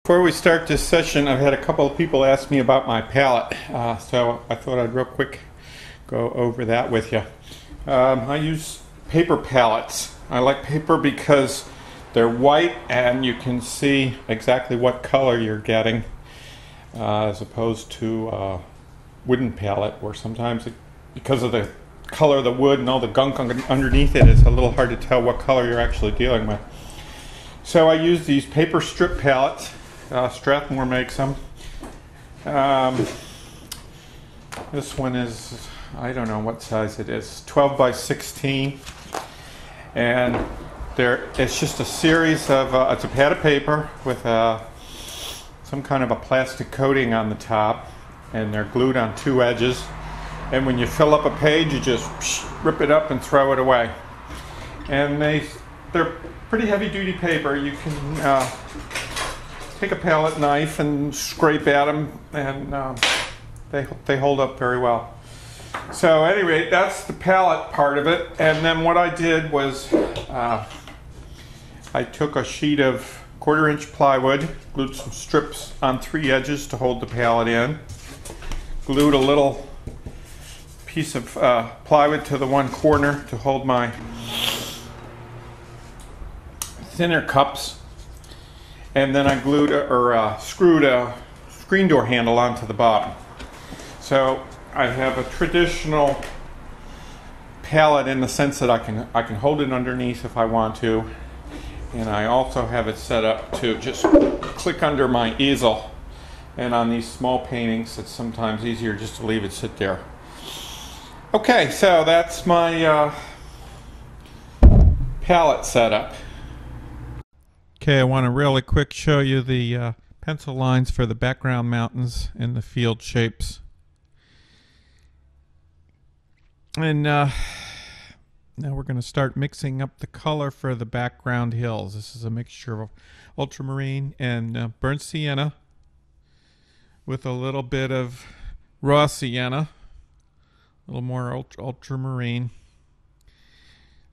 Before we start this session, I've had a couple of people ask me about my palette, so I thought I'd real quick go over that with you. I use paper palettes. I like paper because they're white and you can see exactly what color you're getting, as opposed to a wooden palette where sometimes because of the color of the wood and all the gunk underneath it, it's a little hard to tell what color you're actually dealing with. So I use these paper strip palettes. Strathmore makes them. This one is, I don't know what size it is, 12 by 16. And it's just a series of, it's a pad of paper with some kind of a plastic coating on the top, and they're glued on two edges. And when you fill up a page, you just rip it up and throw it away. And they're pretty heavy duty paper. You can take a palette knife and scrape at them, and they hold up very well. So anyway, that's the palette part of it. And then what I did was I took a sheet of 1/4-inch plywood, glued some strips on three edges to hold the palette in, glued a little piece of plywood to the one corner to hold my thinner cups. And then I glued screwed a screen door handle onto the bottom. So I have a traditional palette in the sense that I can hold it underneath if I want to, and I also have it set up to just click under my easel. And on these small paintings, it's sometimes easier just to leave it sit there. Okay, so that's my palette setup. Okay, I want to really quick show you the pencil lines for the background mountains and the field shapes. And now we're going to start mixing up the color for the background hills. This is a mixture of ultramarine and burnt sienna with a little bit of raw sienna, a little more ultramarine.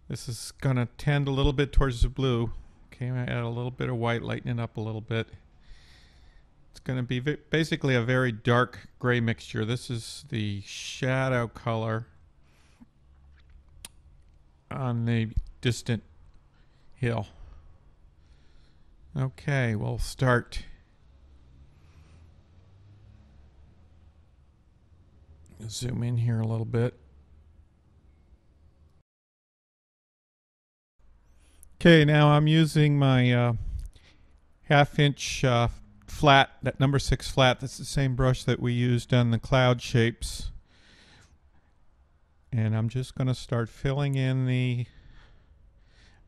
This is going to tend a little bit towards the blue. Okay, I add a little bit of white, lighten it up a little bit. It's going to be basically a very dark gray mixture. This is the shadow color on the distant hill. Okay, we'll start. Zoom in here a little bit. Okay, now I'm using my 1/2-inch flat, that number 6 flat. That's the same brush that we used on the cloud shapes. And I'm just going to start filling in the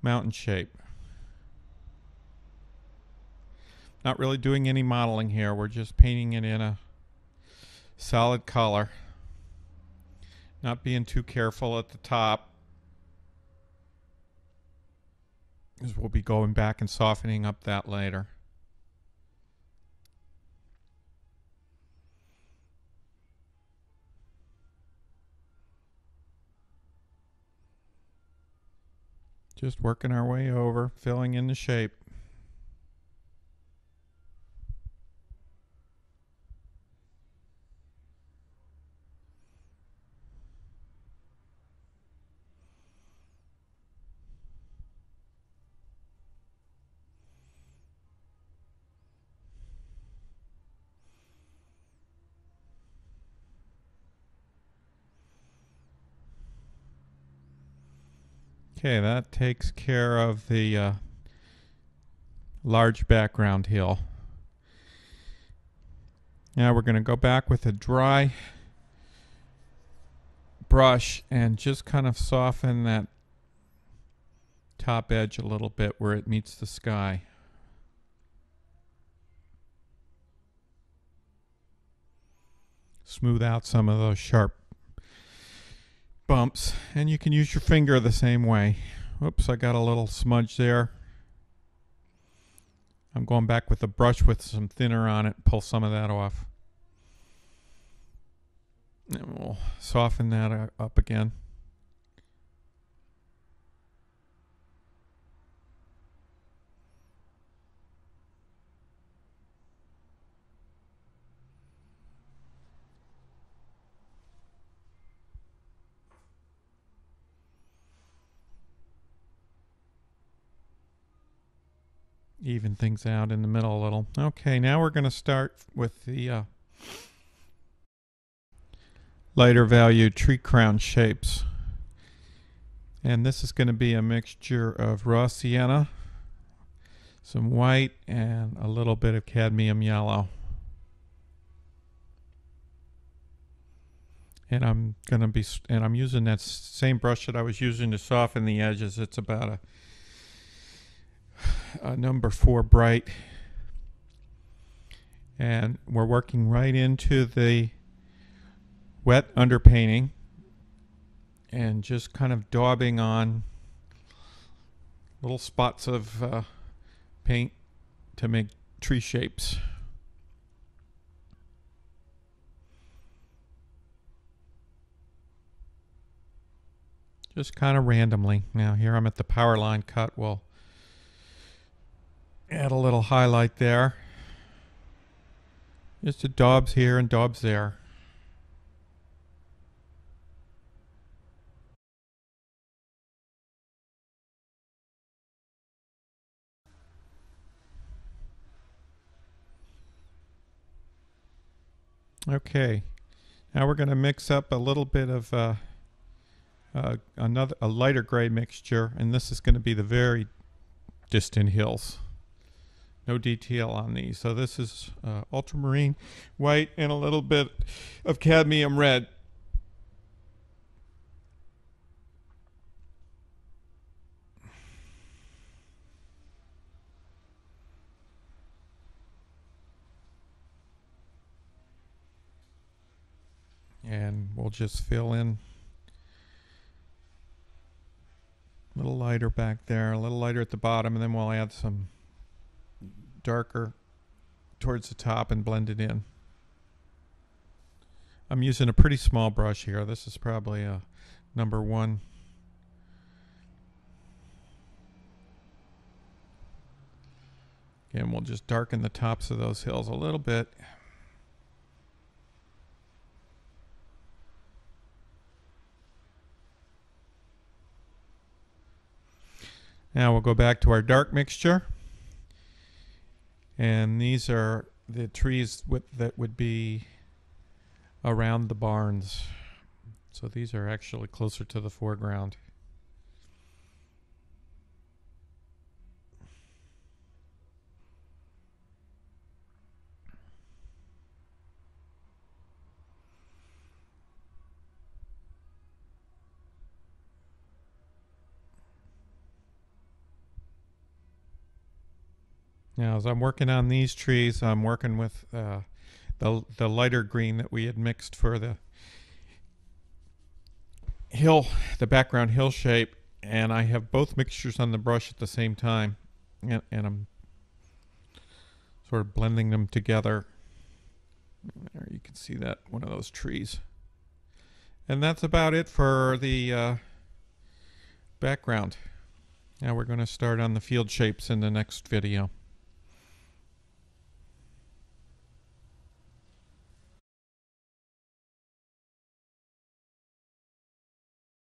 mountain shape. Not really doing any modeling here. We're just painting it in a solid color. Not being too careful at the top, because we'll be going back and softening up that later. Just working our way over, filling in the shape. Okay, that takes care of the large background hill. Now we're going to go back with a dry brush and just kind of soften that top edge a little bit where it meets the sky. Smooth out some of those sharp bumps, and you can use your finger the same way. Oops, I got a little smudge there. I'm going back with a brush with some thinner on it, pull some of that off. And we'll soften that up again. even things out in the middle a little. Okay, now we're going to start with the lighter value tree crown shapes. And this is going to be a mixture of raw sienna, some white, and a little bit of cadmium yellow. And I'm using that same brush that I was using to soften the edges. It's about a number 4 bright. And we're working right into the wet underpainting and just kind of daubing on little spots of paint to make tree shapes. Just kind of randomly. Now here I'm at the power line cut. We'll add a little highlight there. Just a daubs here and daubs there. Okay, now we're going to mix up a little bit of a lighter gray mixture, and this is going to be the very distant hills. No detail on these. So this is ultramarine white and a little bit of cadmium red. And we'll just fill in a little lighter back there, a little lighter at the bottom, and then we'll add some darker towards the top and blend it in. I'm using a pretty small brush here. This is probably a number 1. Again, we'll just darken the tops of those hills a little bit. Now we'll go back to our dark mixture. And these are the trees that would be around the barns. So these are actually closer to the foreground. Now, as I'm working on these trees, I'm working with the lighter green that we had mixed for the hill, the background hill shape, and I have both mixtures on the brush at the same time, and I'm sort of blending them together. There you can see that, one of those trees. And that's about it for the background. Now we're going to start on the field shapes in the next video.